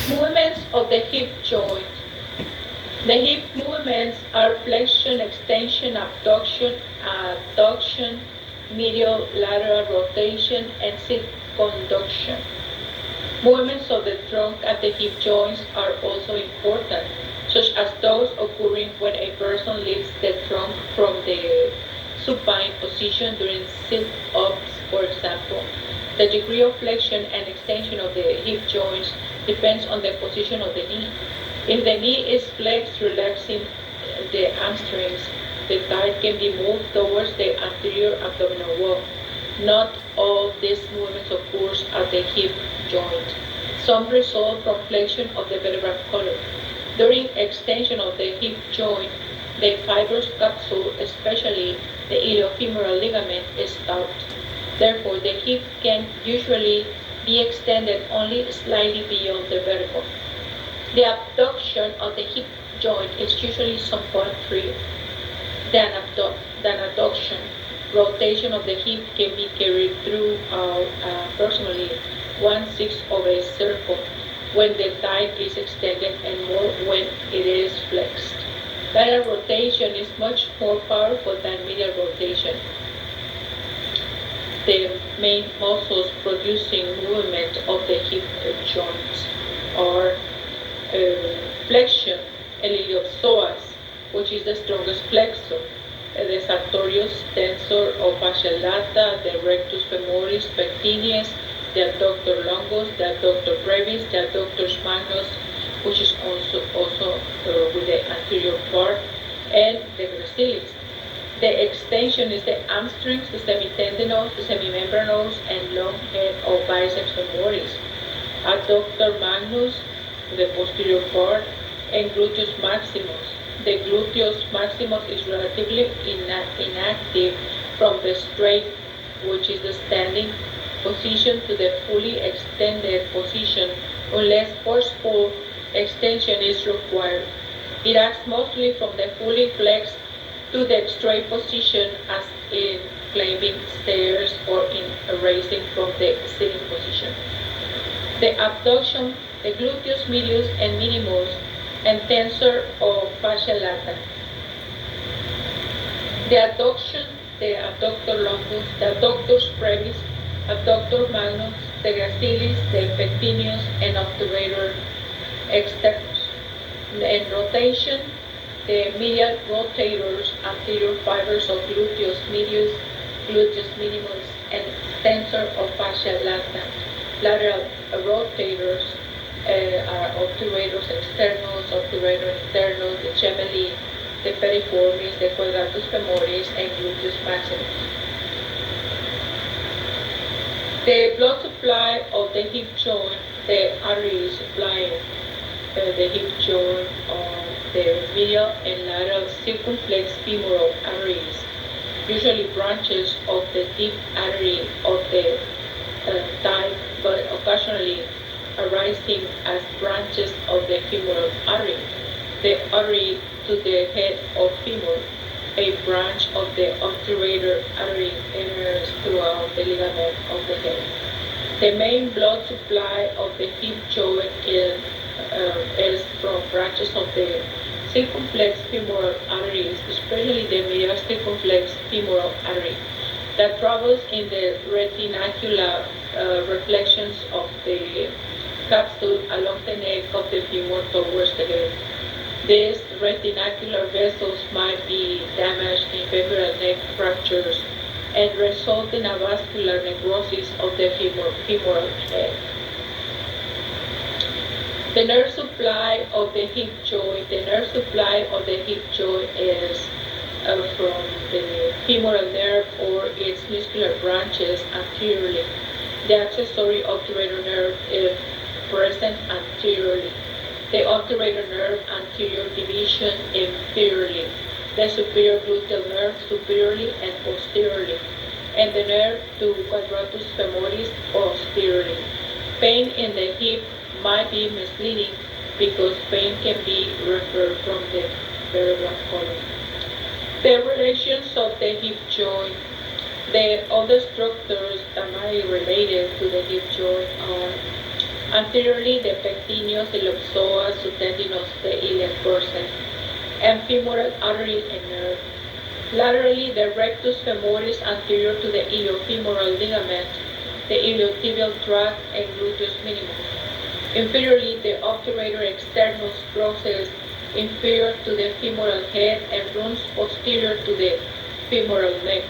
Movements of the hip joint. The hip movements are flexion, extension, abduction, medial lateral rotation, and circumduction. Movements of the trunk at the hip joints are also important, such as those occurring when a person lifts the trunk from the supine position during sit-ups, for example. The degree of flexion and extension of the hip joints depends on the position of the knee. If the knee is flexed, relaxing the hamstrings, the thigh can be moved towards the anterior abdominal wall. Not all these movements occurs at the hip joint. Some result from flexion of the vertebral column. During extension of the hip joint, the fibrous capsule, especially the iliofemoral ligament, is taut. Therefore, the hip can usually be extended only slightly beyond the vertebra. The abduction of the hip joint is usually somewhat freer than adduction. Rotation of the hip can be carried through approximately 1/6 of a circle when the thigh is extended and more when it is flexed. Lateral rotation is much more powerful than medial rotation. The main muscles producing movement of the hip joints are flexion, el iliopsoas, which is the strongest flexor, the sartorius tensor of fascia lata, the rectus femoris, pectineus, the adductor longus, the adductor brevis, the adductor magnus, which is also with the anterior part, and the gracilis. The extension is the hamstrings, the semitendinous, the semimembranous, and long head of biceps femoris. Adductor magnus, the posterior part, and gluteus maximus. The gluteus maximus is relatively inactive from the straight, which is the standing position, to the fully extended position unless forceful extension is required. It acts mostly from the fully flexed to the straight position, as in climbing stairs or in raising from the sitting position. The abduction, the gluteus medius and minimus, and tensor of fascia lata. The adduction, the adductor longus, the adductor brevis, adductor magnus, the gracilis, the pectineus, and obturator externus. In rotation, the medial rotators, anterior fibers of gluteus medius, gluteus minimus, and tensor of fascia lata. Lateral rotators are obturators externus, obturator internus, the gemelli, the piriformis, the quadratus femoris, and gluteus maximus. The blood supply of the hip joint, the arteries supplying the hip joint of the medial and lateral circumflex femoral arteries, usually branches of the deep artery of the thigh, but occasionally arising as branches of the femoral artery. The artery to the head of femur, a branch of the obturator artery, enters throughout the ligament of the head. The main blood supply of the hip joint is from branches of the circumflex femoral arteries, especially the medial circumflex femoral artery, that travels in the retinacular reflections of the capsule along the neck of the femur towards the head. These retinacular vessels might be damaged in femoral neck fractures and result in a vascular necrosis of the femoral head. The nerve supply of the hip joint. The nerve supply of the hip joint is from the femoral nerve or its muscular branches anteriorly. The accessory obturator nerve is present anteriorly. The obturator nerve anterior division inferiorly. The superior gluteal nerve superiorly and posteriorly. And the nerve to quadratus femoris posteriorly. Pain in the hip might be misleading because pain can be referred from the vertebral column. The relations of the hip joint. The other structures that might be related to the hip joint are Anteriorly, the pectineus, iliopsoas, subtendinous, the iliac bursa, and femoral artery and nerve. Laterally, the rectus femoris anterior to the iliofemoral ligament, the iliotibial tract, and gluteus minimus. Inferiorly, the obturator externus crosses inferior to the femoral head and runs posterior to the femoral neck.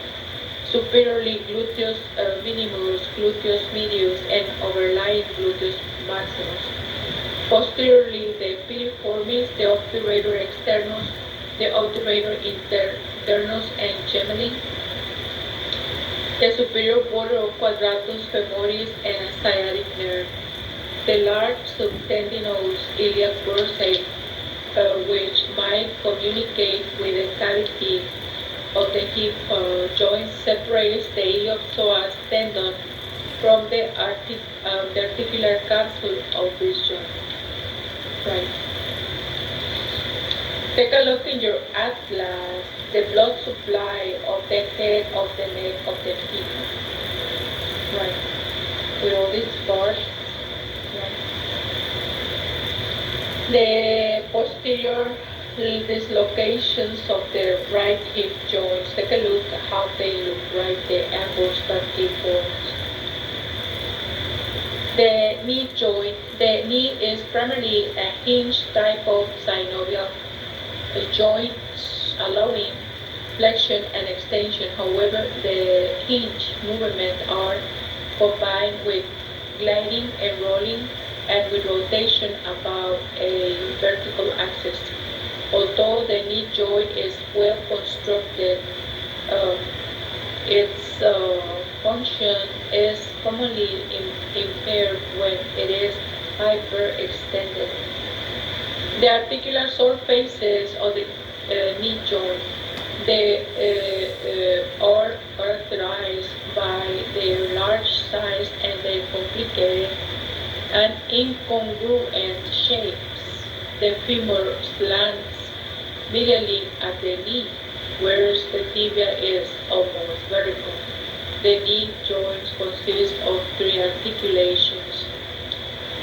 Superiorly, gluteus minimus, gluteus medius, and overlying gluteus maximus. Posteriorly, the piriformis, the obturator externus, the obturator internus, and gemelli. The superior border of quadratus femoris and sciatic nerve. The large subtendinous iliac bursa, which might communicate with the cavity of the hip joint, separates the iliopsoas tendon from the articular capsule of this joint. Right. Take a look in your atlas, the blood supply of the head, of the neck, of the feet. Right. With all these bars. Right. The posterior dislocations of the right hip joints. Take a look at how they look, right? The angles that it forms. The knee joint. The knee is primarily a hinge type of synovial joint, allowing flexion and extension. However, the hinge movement are combined with gliding and rolling and with rotation about a vertical axis. Although the knee joint is well constructed, its function is commonly impaired when it is hyperextended. The articular surfaces of the knee joint, they are characterized by their large size and their complicated and incongruent shapes. The femur slants medially at the knee, whereas the tibia is almost vertical. The knee joints consist of three articulations: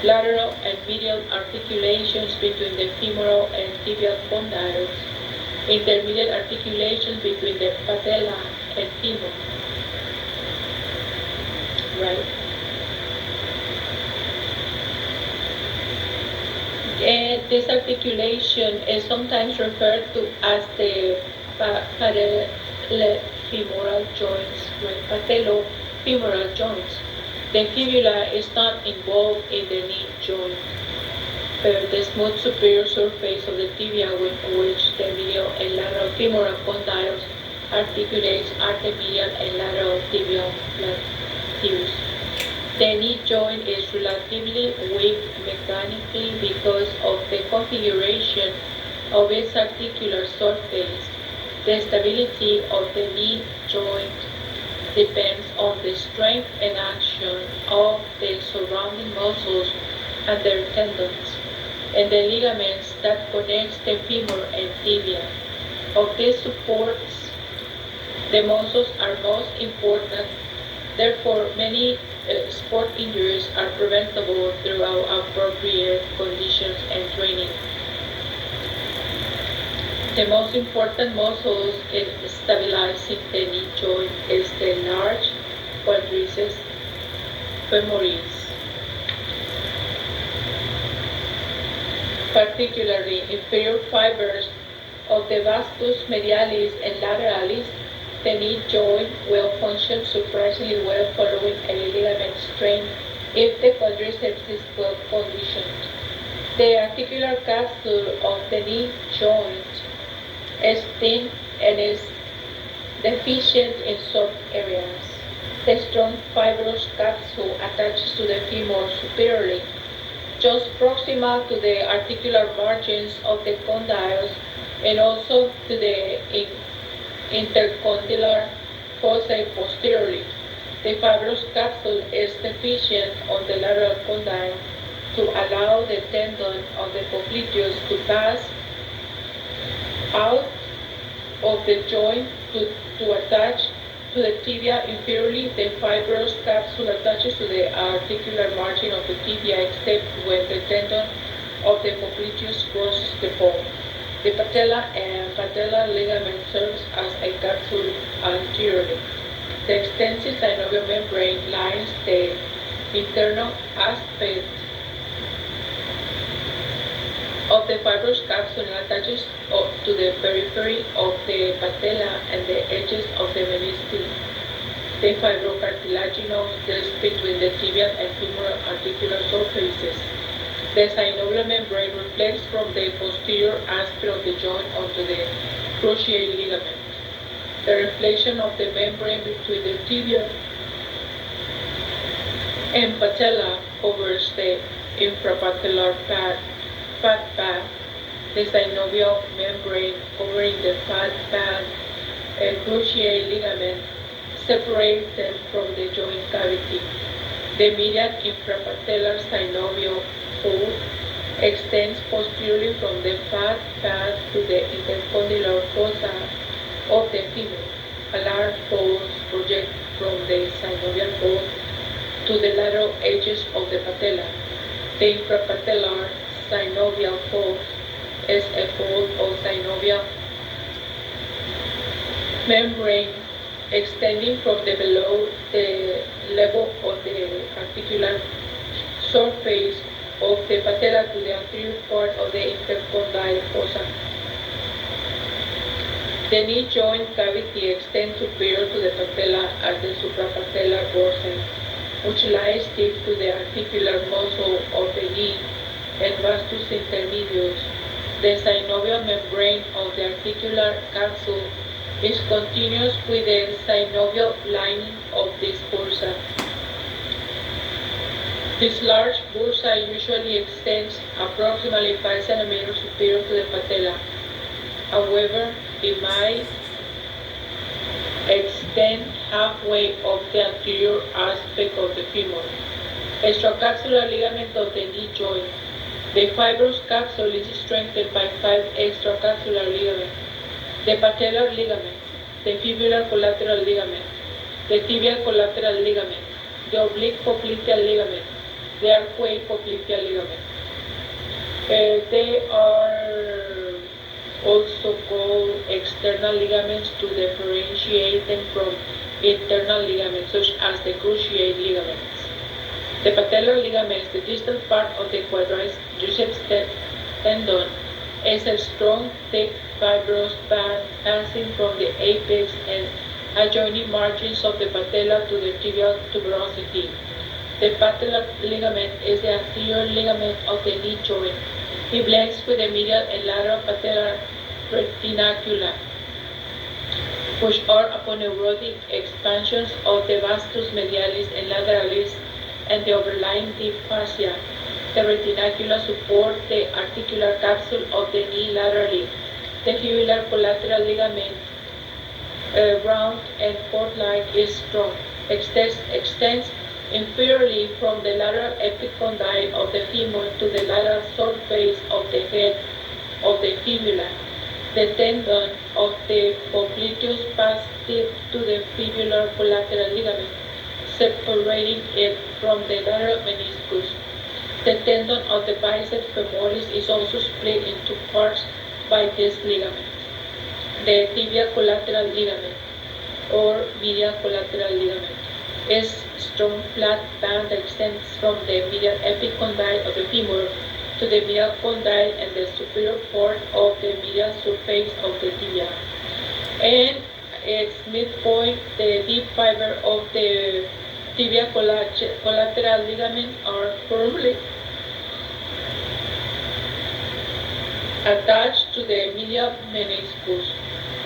lateral and medial articulations between the femoral and tibial condyles, intermediate articulations between the patella and femur. Right. And this articulation is sometimes referred to as the patellofemoral joints, right? Patellofemoral joints. The fibula is not involved in the knee joint. The smooth superior surface of the tibia with which the medial and lateral femoral condyles articulates are the medial and lateral tibial plateaus. The knee joint is relatively weak mechanically because of the configuration of its articular surface. The stability of the knee joint depends on the strength and action of the surrounding muscles and their tendons, and the ligaments that connects the femur and tibia. Of these supports, the muscles are most important. Therefore, many sport injuries are preventable through appropriate conditions and training. The most important muscles in stabilizing the knee joint is the large quadriceps femoris, particularly inferior fibers of the vastus medialis and lateralis. The knee joint will function surprisingly well following a ligament strain if the quadriceps is well conditioned. The articular capsule of the knee joint is thin and is deficient in some areas. The strong fibrous capsule attaches to the femur superiorly, just proximal to the articular margins of the condyles and also to the intercondylar fossa posteriorly. The fibrous capsule is deficient on the lateral condyle to allow the tendon of the popliteus to pass out of the joint to attach to the tibia inferiorly, the fibrous capsule attaches to the articular margin of the tibia except when the tendon of the popliteus crosses the bone. The patella and patellar ligament serves as a capsule anteriorly. The extensive synovial membrane lines the internal aspect of the fibrous capsule and attaches to the periphery of the patella and the edges of the meniscus. The fibrocartilaginous disc between the tibial and femoral articular surfaces. The synovial membrane reflects from the posterior aspect of the joint onto the cruciate ligament. The reflection of the membrane between the tibia and patella covers the infrapatellar fat pad, the synovial membrane covering the fat pad and cruciate ligament separates them from the joint cavity. The medial infrapatellar synovial fold extends posteriorly from the fat pad to the intercondylar fossa of the femur. A large folds project from the synovial fold to the lateral edges of the patella. The infrapatellar synovial fold is a fold of synovial membrane extending from the below the level of the articular surface of the patella to the anterior part of the intercondyle fossa. The knee joint cavity extends superior to the patella at the suprapatellar borsum, which lies deep to the articular muscle of the knee and vastus intermedius. The synovial membrane of the articular capsule is continuous with the synovial lining of this bursa. This large bursa usually extends approximately 5 cm superior to the patella. However, it might extend halfway of the anterior aspect of the femur. Extracapsular ligament of the knee joint. The fibrous capsule is strengthened by 5 extracapsular ligaments: the patellar ligament, the fibular collateral ligament, the tibial collateral ligament, the oblique popliteal ligament, the arcuate popliteal ligament. They are also called external ligaments to differentiate them from internal ligaments, such as the cruciate ligaments. The patellar ligaments, the distal part of the quadriceps tendon, is a strong, thick, fibrous band passing from the apex and adjoining margins of the patella to the tibial tuberosity. The patellar ligament is the anterior ligament of the knee joint. It blends with the medial and lateral patellar retinacula, which are aponeurotic expansions of the vastus medialis and lateralis and the overlying deep fascia. The retinacula support the articular capsule of the knee laterally. The fibular collateral ligament, round and cord-like, is strong. Extends inferiorly from the lateral epicondyle of the femur to the lateral surface of the head of the fibula. The tendon of the popliteus passes to the fibular collateral ligament, separating it from the lateral meniscus. The tendon of the biceps femoris is also split into parts by this ligament. The tibial collateral ligament, or medial collateral ligament, is a strong flat band that extends from the medial epicondyle of the femur to the medial condyle and the superior part of the medial surface of the tibia. And its midpoint, the deep fiber of the tibia collateral ligament are firmly attached to the medial meniscus.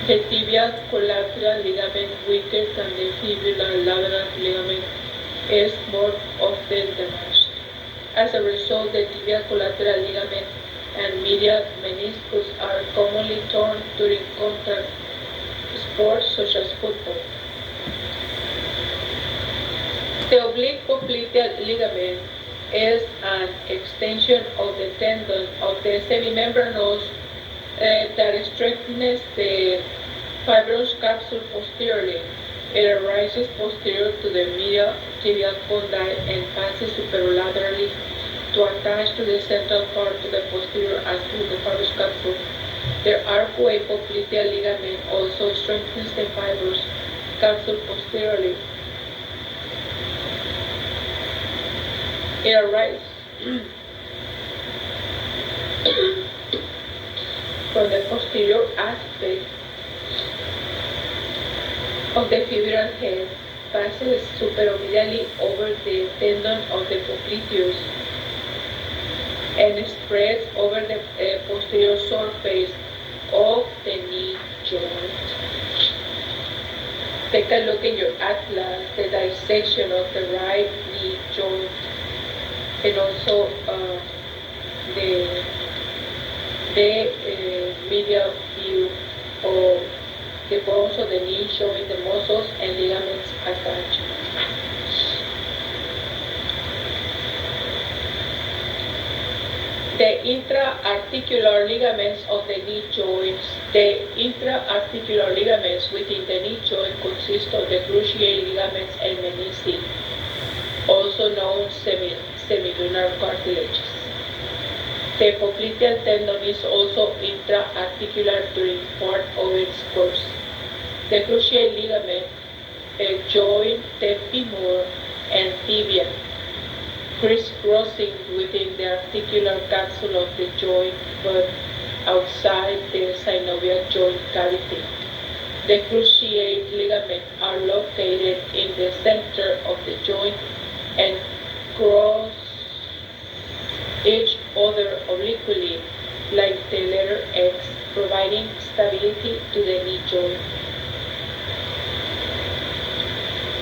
The tibial collateral ligament, weaker than the fibular lateral ligament, is more often damaged. As a result, the tibial collateral ligament and medial meniscus are commonly torn during contact sports such as football. The oblique popliteal ligament is an extension of the tendon of the semimembranous that strengthens the fibrous capsule posteriorly. It arises posterior to the medial tibial condyle and passes superolaterally to attach to the central part of the posterior aspect of the fibrous capsule. The arcuate popliteal ligament also strengthens the fibrous capsule posteriorly. It arises from the posterior aspect of the fibular head, passes superomedially over the tendon of the popliteus, and spreads over the posterior surface of the knee joint. Take a look in your atlas, the dissection of the right knee joint, and also the medial view of the bones of the knee showing the muscles and ligaments attached. The intra-articular ligaments of the knee joints. The intra-articular ligaments within the knee joint consist of the cruciate ligaments and menisci, also known semilunar cartilages. The popliteal tendon is also intra-articular during part of its course. The cruciate ligament join the femur and tibia, crisscrossing within the articular capsule of the joint but outside the synovial joint cavity. The cruciate ligaments are located in the center of the joint and cross each other obliquely like the letter X, providing stability to the knee joint.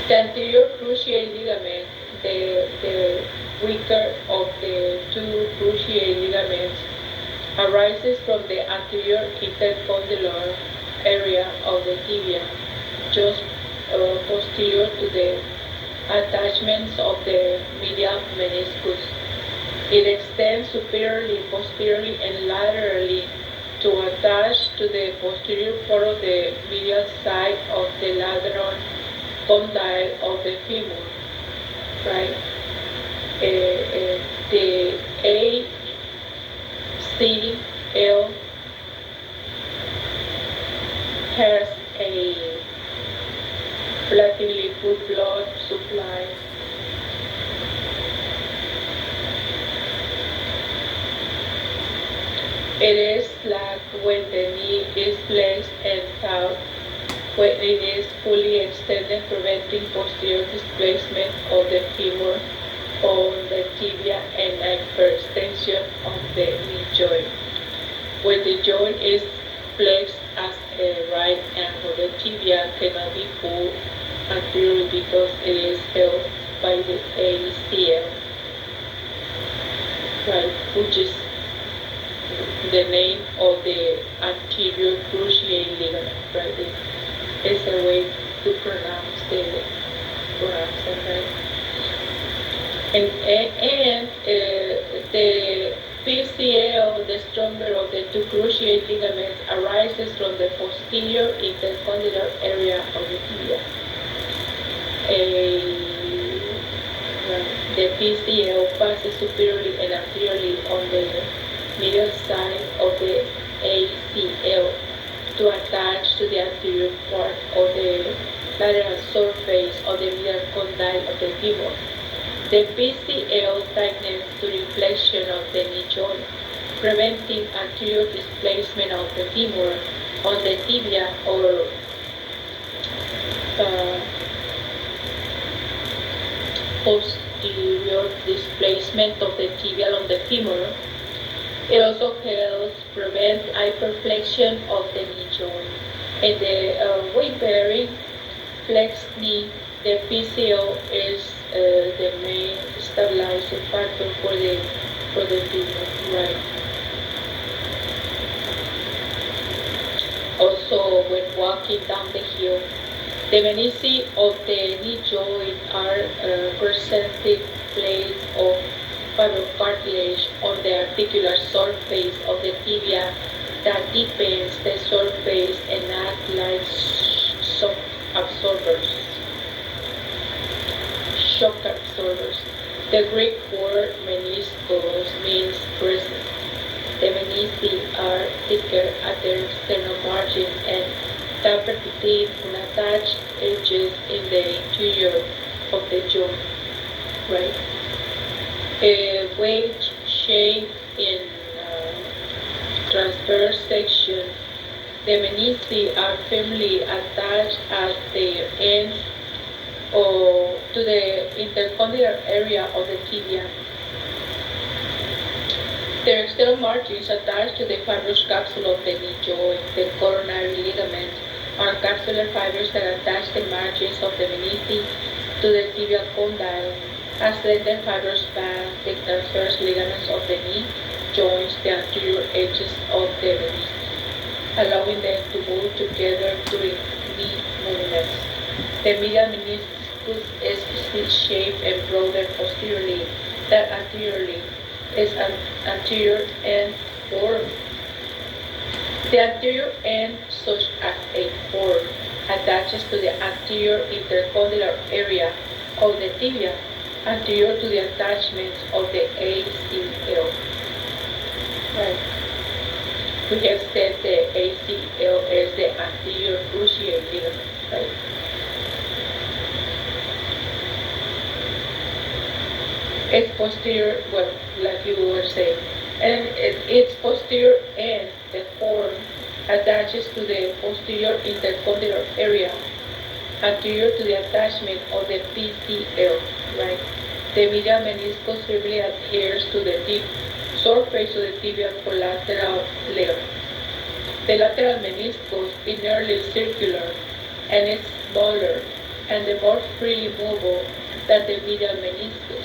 The anterior cruciate ligament, the weaker of the two cruciate ligaments, arises from the anterior intercondylar area of the tibia, just posterior to the attachments of the medial meniscus. It extends superiorly, posteriorly, and laterally to attach to the posterior part of the medial side of the lateral condyle of the femur, right? The ACL has a relatively good blood supply. It is slack when the knee is flexed and taut when it is fully extended, preventing posterior displacement of the femur on the tibia and hyperextension of the knee joint. When the joint is flexed as a right angle, the tibia cannot be pulled anteriorly because it is held by the ACL, right, which is the name of the anterior cruciate ligament, right? It's a way to pronounce it, right? And the PCL, the stronger of the two cruciate ligaments, arises from the posterior intercondylar area of the tibia. The PCL passes superiorly and anteriorly on the medial side of the ACL to attach to the anterior part of the lateral surface of the medial condyle of the femur. The PCL tightens during flexion of the knee joint, preventing anterior displacement of the femur on the tibia or posterior displacement of the tibial on the femur. It also helps prevent hyperflexion of the knee joint. In the weight-bearing flexed knee, the PCO is the main stabilizing factor for the femur, right? Also, when walking down the hill, the menisci of the knee joint are presented plates of fibrocartilage on the articular surface of the tibia that deepens the surface and acts like absorbers. Shock absorbers. The Greek word meniscus means present. The menisci are thicker at their external margin and tapered within unattached edges in the interior of the joint, right? A wedge shape in transverse section. The menisci are firmly attached at their ends or to the intercondylar area of the tibia. Their external margin is attached to the fibrous capsule of the knee joint. The coronary ligaments are capsular fibers that attach the margins of the menisci to the tibial condyle. As slender fibers span the transverse ligaments of the knee joints, the anterior edges of the menisci, allowing them to move together during knee movements. The medial meniscus is C-shaped and broader posteriorly than anteriorly. Is an anterior end form. The anterior end, such as a form, attaches to the anterior intercondylar area of the tibia, anterior to the attachments of the ACL. Right. We have said the ACL is the anterior cruciate ligament, right? Its posterior, well, like you were saying, and its posterior end, the form, attaches to the posterior intercondylar area, anterior to the attachment of the PCL, right? The medial meniscus firmly adheres to the deep surface of the tibial collateral ligament. The lateral meniscus is nearly circular and is smaller and more freely movable than the medial meniscus.